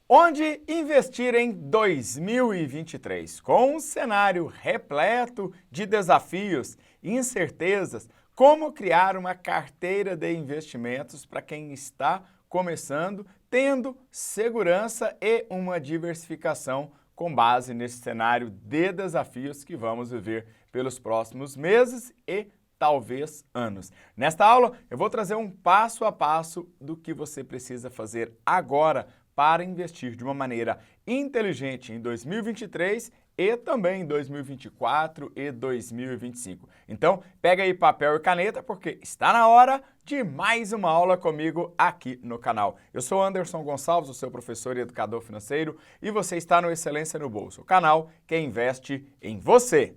Onde investir em 2023? Com um cenário repleto de desafios e incertezas, como criar uma carteira de investimentos para quem está começando, tendo segurança e uma diversificação com base nesse cenário de desafios que vamos viver pelos próximos meses e talvez anos. Nesta aula, eu vou trazer um passo a passo do que você precisa fazer agora para investir de uma maneira inteligente em 2023 e também em 2024 e 2025. Então, pega aí papel e caneta porque está na hora de mais uma aula comigo aqui no canal. Eu sou Anderson Gonçalves, o seu professor e educador financeiro, e você está no Excelência no Bolso, o canal que investe em você.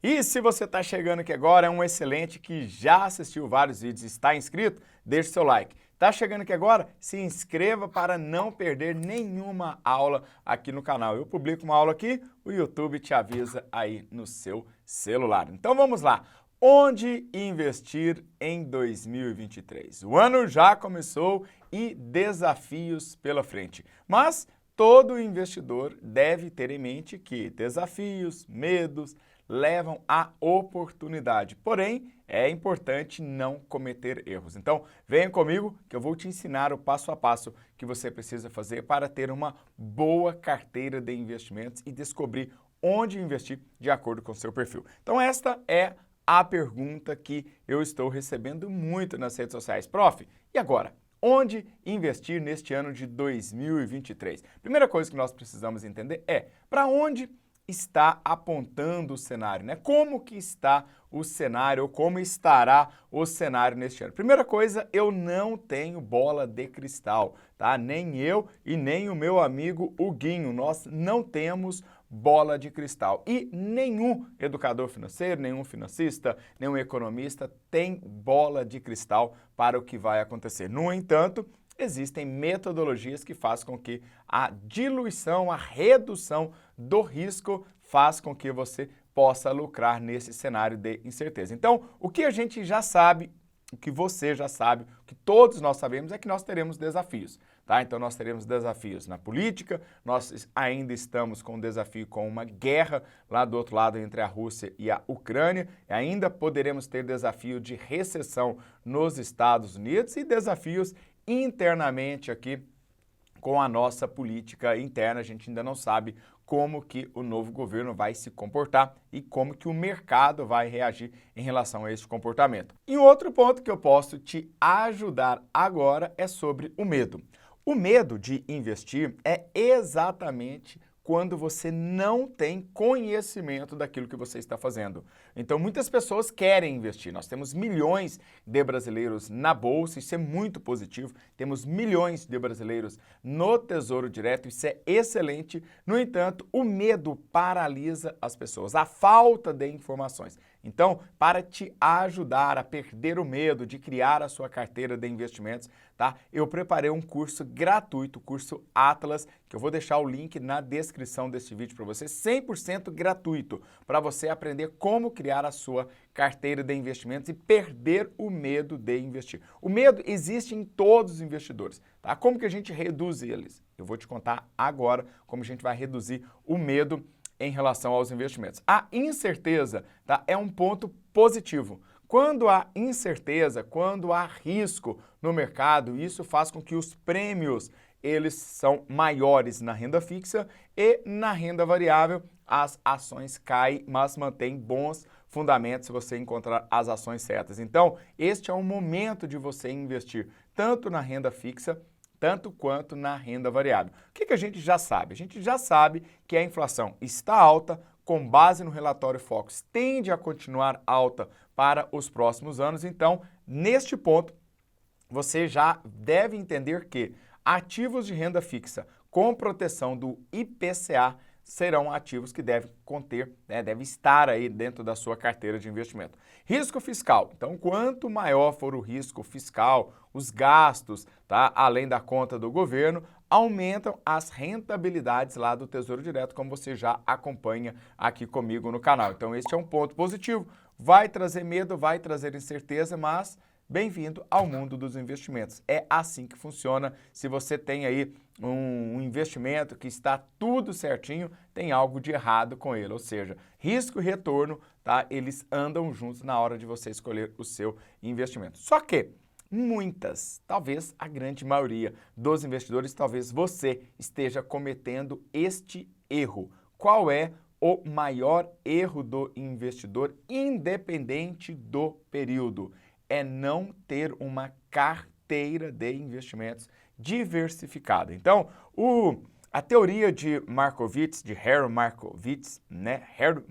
E se você está chegando aqui agora, é um excelente que já assistiu vários vídeos e está inscrito, deixe seu like. Está chegando aqui agora? Se inscreva para não perder nenhuma aula aqui no canal. Eu publico uma aula aqui, o YouTube te avisa aí no seu celular. Então vamos lá. Onde investir em 2023? O ano já começou e desafios pela frente. Mas todo investidor deve ter em mente que desafios, medos, levam à oportunidade. Porém, é importante não cometer erros. Então, venha comigo que eu vou te ensinar o passo a passo que você precisa fazer para ter uma boa carteira de investimentos e descobrir onde investir de acordo com o seu perfil. Então, esta é a pergunta que eu estou recebendo muito nas redes sociais. Prof, e agora? Onde investir neste ano de 2023? Primeira coisa que nós precisamos entender é para onde está apontando o cenário, né? Como que está o cenário ou como estará o cenário neste ano? Primeira coisa, eu não tenho bola de cristal, tá? Nem eu e nem o meu amigo Huguinho, nós não temos bola de cristal. E nenhum educador financeiro, nenhum financista, nenhum economista tem bola de cristal para o que vai acontecer. No entanto, existem metodologias que fazem com que a diluição, a redução do risco faz com que você possa lucrar nesse cenário de incerteza. Então, o que a gente já sabe, o que você já sabe, o que todos nós sabemos é que nós teremos desafios, tá? Então, nós teremos desafios na política, nós ainda estamos com um desafio com uma guerra lá do outro lado entre a Rússia e a Ucrânia, e ainda poderemos ter desafio de recessão nos Estados Unidos e desafios internamente aqui com a nossa política interna. A gente ainda não sabe como que o novo governo vai se comportar e como que o mercado vai reagir em relação a esse comportamento. E um outro ponto que eu posso te ajudar agora é sobre o medo. O medo de investir é exatamente quando você não tem conhecimento daquilo que você está fazendo. Então, muitas pessoas querem investir. Nós temos milhões de brasileiros na Bolsa, isso é muito positivo. Temos milhões de brasileiros no Tesouro Direto, isso é excelente. No entanto, o medo paralisa as pessoas, a falta de informações. Então, para te ajudar a perder o medo de criar a sua carteira de investimentos, tá? Eu preparei um curso gratuito, o curso Atlas, que eu vou deixar o link na descrição deste vídeo para você, 100% gratuito, para você aprender como criar a sua carteira de investimentos e perder o medo de investir. O medo existe em todos os investidores, tá? Como que a gente reduz eles? Eu vou te contar agora como a gente vai reduzir o medo em relação aos investimentos. A incerteza, tá, é um ponto positivo. Quando há incerteza, quando há risco no mercado, isso faz com que os prêmios eles são maiores na renda fixa e na renda variável as ações caem, mas mantém bons fundamentos se você encontrar as ações certas. Então, este é um momento de você investir tanto na renda fixa tanto quanto na renda variável. O que a gente já sabe? A gente já sabe que a inflação está alta, com base no relatório Focus, tende a continuar alta para os próximos anos. Então, neste ponto, você já deve entender que ativos de renda fixa com proteção do IPCA serão ativos que devem conter, devem estar aí dentro da sua carteira de investimento. Risco fiscal. Então, quanto maior for o risco fiscal, os gastos, tá, além da conta do governo, aumentam as rentabilidades lá do Tesouro Direto, como você já acompanha aqui comigo no canal. Então, este é um ponto positivo. Vai trazer medo, vai trazer incerteza, mas bem-vindo ao mundo dos investimentos. É assim que funciona. Se você tem aí um investimento que está tudo certinho, tem algo de errado com ele. Ou seja, risco e retorno, tá? Eles andam juntos na hora de você escolher o seu investimento. Só que muitas, talvez a grande maioria dos investidores, talvez você esteja cometendo este erro. Qual é o maior erro do investidor, independente do período? É não ter uma carteira de investimentos diversificada. Então, a teoria de Markowitz, de Harry Markowitz, Harry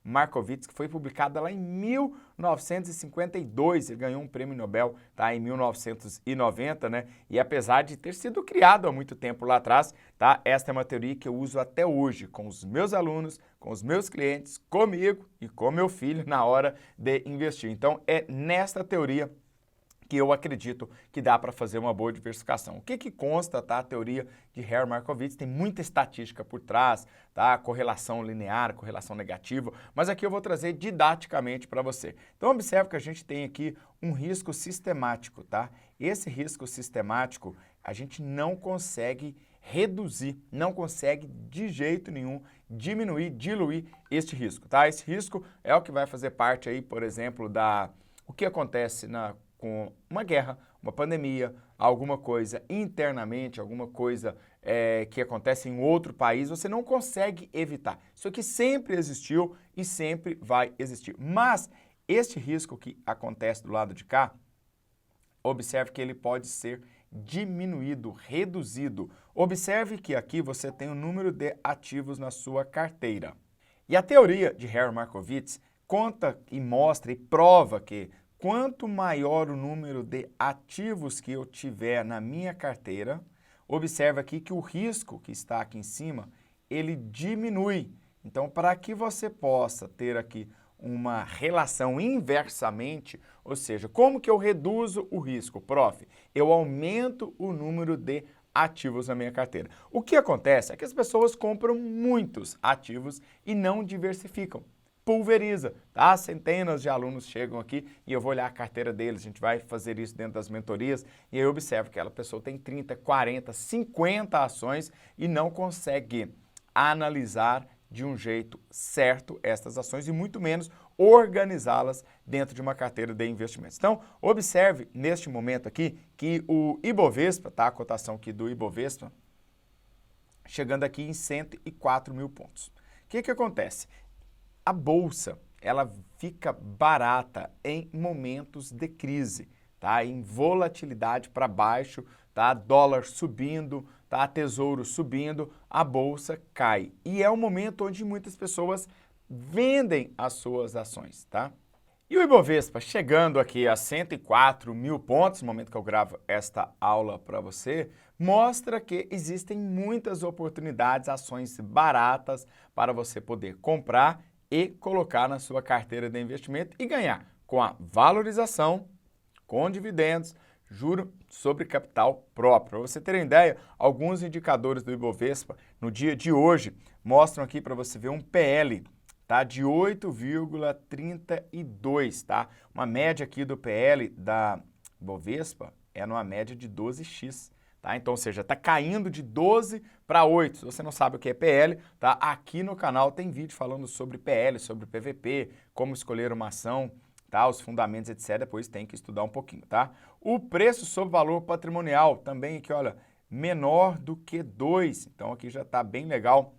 Markowitz, que foi publicada lá em 1952, ele ganhou um prêmio Nobel, tá, em 1990, E apesar de ter sido criado há muito tempo lá atrás, tá, esta é uma teoria que eu uso até hoje com os meus alunos, com os meus clientes, comigo e com meu filho na hora de investir. Então, é nesta teoria que eu acredito que dá para fazer uma boa diversificação. O que consta, tá? A teoria de Harry Markowitz tem muita estatística por trás, tá? Correlação linear, correlação negativa, mas aqui eu vou trazer didaticamente para você. Então observe que a gente tem aqui um risco sistemático, tá? Esse risco sistemático a gente não consegue reduzir, não consegue de jeito nenhum diminuir, diluir este risco, tá? Esse risco é o que vai fazer parte aí, por exemplo, o que acontece com uma guerra, uma pandemia, alguma coisa internamente, alguma coisa que acontece em outro país, você não consegue evitar. Isso aqui sempre existiu e sempre vai existir. Mas este risco que acontece do lado de cá, observe que ele pode ser diminuído, reduzido. Observe que aqui você tem o número de ativos na sua carteira. E a teoria de Harry Markowitz conta e mostra e prova que quanto maior o número de ativos que eu tiver na minha carteira, observe aqui que o risco que está aqui em cima, ele diminui. Então, para que você possa ter aqui uma relação inversamente, ou seja, como que eu reduzo o risco? Prof, eu aumento o número de ativos na minha carteira. O que acontece é que as pessoas compram muitos ativos e não diversificam. Pulveriza, tá? Centenas de alunos chegam aqui e eu vou olhar a carteira deles, a gente vai fazer isso dentro das mentorias e aí eu observo que aquela pessoa tem 30, 40, 50 ações e não consegue analisar de um jeito certo estas ações e muito menos organizá-las dentro de uma carteira de investimentos. Então, observe neste momento aqui que o Ibovespa, tá? A cotação aqui do Ibovespa, chegando aqui em 104 mil pontos. O que acontece? A bolsa, ela fica barata em momentos de crise, tá? Em volatilidade para baixo, tá? Dólar subindo, tá? Tesouro subindo, a bolsa cai. E é um momento onde muitas pessoas vendem as suas ações, tá? E o Ibovespa chegando aqui a 104 mil pontos, no momento que eu gravo esta aula para você, mostra que existem muitas oportunidades, ações baratas para você poder comprar e colocar na sua carteira de investimento e ganhar com a valorização, com dividendos, juro sobre capital próprio. Para você ter uma ideia, alguns indicadores do Ibovespa no dia de hoje mostram aqui para você ver um PL, tá, de 8,32, tá? Uma média aqui do PL da Ibovespa é numa média de 12x. Tá? Então, ou seja, está caindo de 12 para 8. Se você não sabe o que é PL, tá? Aqui no canal tem vídeo falando sobre PL, sobre PVP, como escolher uma ação, tá? Os fundamentos, etc. Depois tem que estudar um pouquinho, tá? O preço sobre valor patrimonial também aqui, olha, menor do que 2. Então, aqui já está bem legal.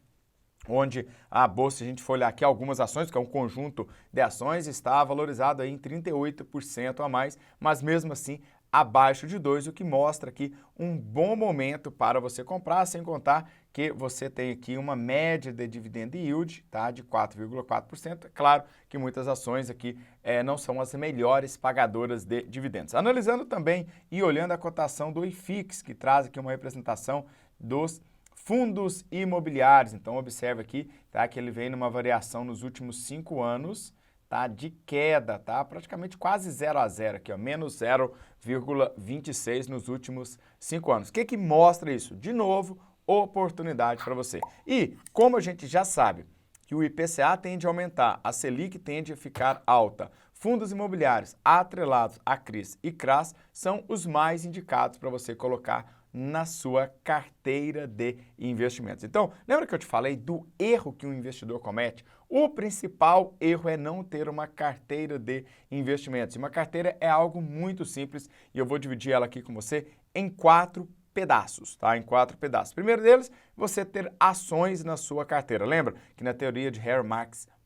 Onde a bolsa, se a gente for olhar aqui algumas ações, que é um conjunto de ações, está valorizado aí em 38% a mais, mas mesmo assim abaixo de 2, o que mostra aqui um bom momento para você comprar, sem contar que você tem aqui uma média de dividend yield, tá, de 4,4%. É claro que muitas ações aqui não são as melhores pagadoras de dividendos. Analisando também e olhando a cotação do IFIX, que traz aqui uma representação dos fundos imobiliários. Então, observe aqui, tá, que ele vem numa variação nos últimos 5 anos, tá, de queda, tá, praticamente quase 0 a 0 aqui, ó, menos 0,26 nos últimos 5 anos. O que que mostra isso? De novo, oportunidade para você. E, como a gente já sabe que o IPCA tende a aumentar, a Selic tende a ficar alta, fundos imobiliários atrelados a CRIs e CRAs são os mais indicados para você colocar na sua carteira de investimentos. Então, lembra que eu te falei do erro que um investidor comete? O principal erro é não ter uma carteira de investimentos. E uma carteira é algo muito simples e eu vou dividir ela aqui com você em 4 pedaços, tá? Em 4 pedaços. Primeiro deles, você ter ações na sua carteira. Lembra que na teoria de Harry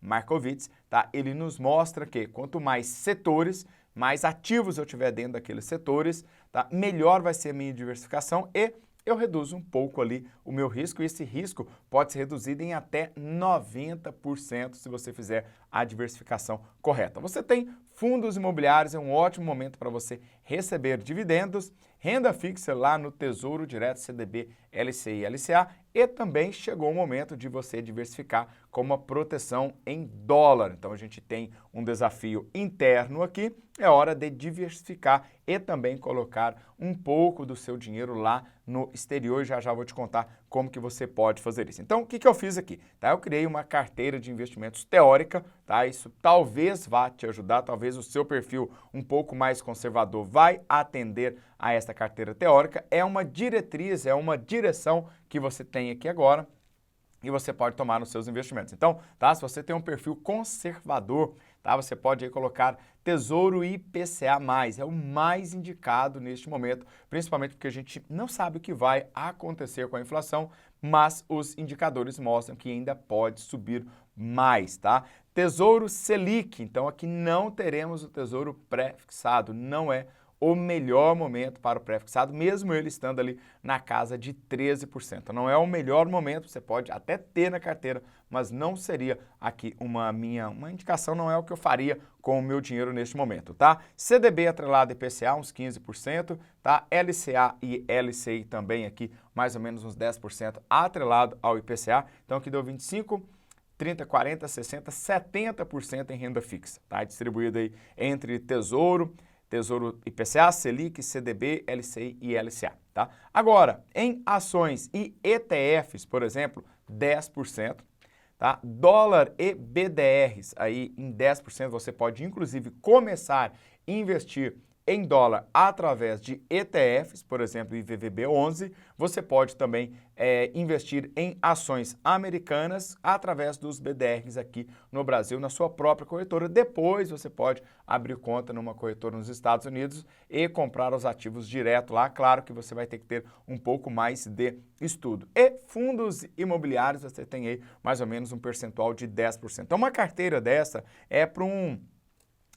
Markowitz, tá? Ele nos mostra que quanto mais setores, mais ativos eu tiver dentro daqueles setores, tá? Melhor vai ser a minha diversificação e eu reduzo um pouco ali o meu risco e esse risco pode ser reduzido em até 90% se você fizer a diversificação correta. Você tem fundos imobiliários, é um ótimo momento para você receber dividendos, renda fixa lá no Tesouro Direto, CDB, LCI e LCA e também chegou o momento de você diversificar com uma proteção em dólar. Então a gente tem um desafio interno aqui, é hora de diversificar e também colocar um pouco do seu dinheiro lá no exterior. Já já vou te contar como que você pode fazer isso. Então, o que que eu fiz aqui? Tá? Eu criei uma carteira de investimentos teórica, tá? Isso talvez vá te ajudar, talvez o seu perfil um pouco mais conservador vai atender a esta carteira teórica. É uma diretriz, é uma direção que você tem aqui agora e você pode tomar nos seus investimentos. Então, tá? Se você tem um perfil conservador, tá? Você pode aí colocar Tesouro IPCA+, é o mais indicado neste momento, principalmente porque a gente não sabe o que vai acontecer com a inflação, mas os indicadores mostram que ainda pode subir mais, tá? Tesouro Selic, então aqui não teremos o Tesouro pré-fixado, não é o melhor momento para o pré-fixado, mesmo ele estando ali na casa de 13%. Não é o melhor momento, você pode até ter na carteira, mas não seria aqui uma indicação, não é o que eu faria com o meu dinheiro neste momento, tá? CDB atrelado IPCA, uns 15%, tá? LCA e LCI também aqui, mais ou menos uns 10% atrelado ao IPCA, então aqui deu 25%, 30%, 40%, 60%, 70% em renda fixa, tá? Distribuído aí entre Tesouro IPCA, Selic, CDB, LCI e LCA, tá? Agora, em ações e ETFs, por exemplo, 10%, tá? Dólar e BDRs, aí em 10% você pode inclusive começar a investir em dólar através de ETFs, por exemplo, IVVB11, você pode também investir em ações americanas através dos BDRs aqui no Brasil, na sua própria corretora. Depois você pode abrir conta numa corretora nos Estados Unidos e comprar os ativos direto lá. Claro que você vai ter que ter um pouco mais de estudo. E fundos imobiliários, você tem aí mais ou menos um percentual de 10%. Então uma carteira dessa é para um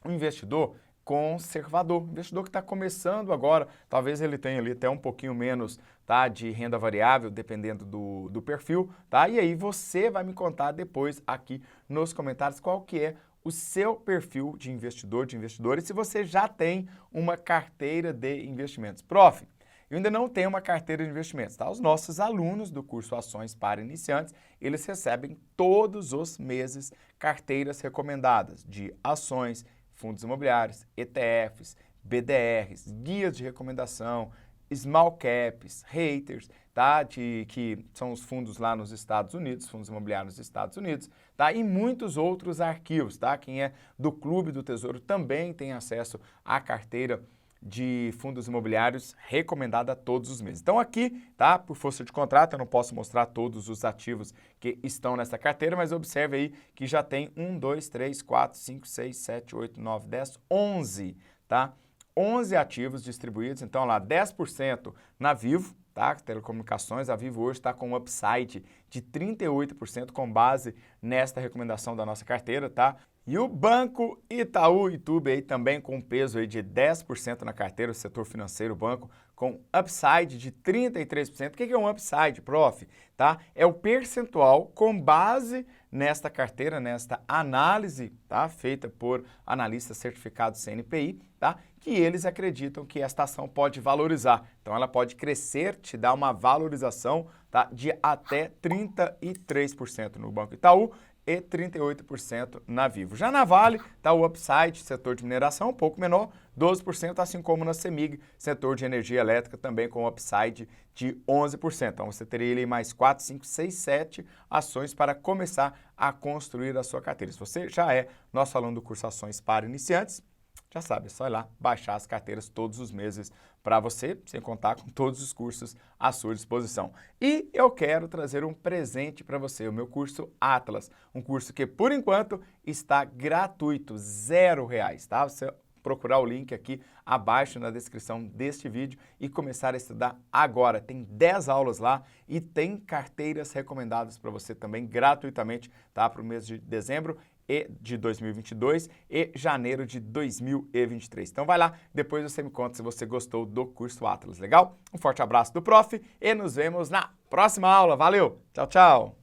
investidor conservador, investidor que está começando agora, talvez ele tenha ali até um pouquinho menos, tá, de renda variável, dependendo do perfil, tá? E aí você vai me contar depois aqui nos comentários qual que é o seu perfil de investidor, de investidores, se você já tem uma carteira de investimentos. Prof, eu ainda não tenho uma carteira de investimentos, tá? Os nossos alunos do curso Ações para Iniciantes, eles recebem todos os meses carteiras recomendadas de ações, fundos imobiliários, ETFs, BDRs, guias de recomendação, small caps, haters, tá? Que são os fundos lá nos Estados Unidos, fundos imobiliários nos Estados Unidos, tá? E muitos outros arquivos, tá? Quem é do Clube do Tesouro também tem acesso à carteira de fundos imobiliários recomendada todos os meses. Então aqui, tá? Por força de contrato, eu não posso mostrar todos os ativos que estão nessa carteira, mas observe aí que já tem 1, 2, 3, 4, 5, 6, 7, 8, 9, 10, 11, tá? 11 ativos distribuídos, então lá 10% na Vivo, tá? Telecomunicações, a Vivo hoje está com um upside de 38% com base nesta recomendação da nossa carteira, tá? E o Banco Itaú Itube aí também com peso aí de 10% na carteira, o setor financeiro, banco, com upside de 33%. O que é um upside, prof? Tá? É o percentual com base nesta carteira, nesta análise, tá? Feita por analistas certificados CNPI, tá? Que eles acreditam que esta ação pode valorizar. Então ela pode crescer, te dar uma valorização, tá? De até 33% no Banco Itaú e 38% na Vivo. Já na Vale, tá o upside, setor de mineração, um pouco menor, 12%, assim como na CEMIG, setor de energia elétrica, também com upside de 11%. Então você teria ali mais 4, 5, 6, 7 ações para começar a construir a sua carteira. Se você já é nosso aluno do curso Ações para Iniciantes, já sabe, é só ir lá baixar as carteiras todos os meses para você, sem contar com todos os cursos à sua disposição. E eu quero trazer um presente para você, o meu curso Atlas, um curso que por enquanto está gratuito, R$0, tá? Você procurar o link aqui abaixo na descrição deste vídeo e começar a estudar agora. Tem 10 aulas lá e tem carteiras recomendadas para você também gratuitamente, tá? Para o mês de dezembro e de 2022 e janeiro de 2023. Então vai lá, depois você me conta se você gostou do curso Atlas, legal? Um forte abraço do Prof e nos vemos na próxima aula. Valeu, tchau, tchau!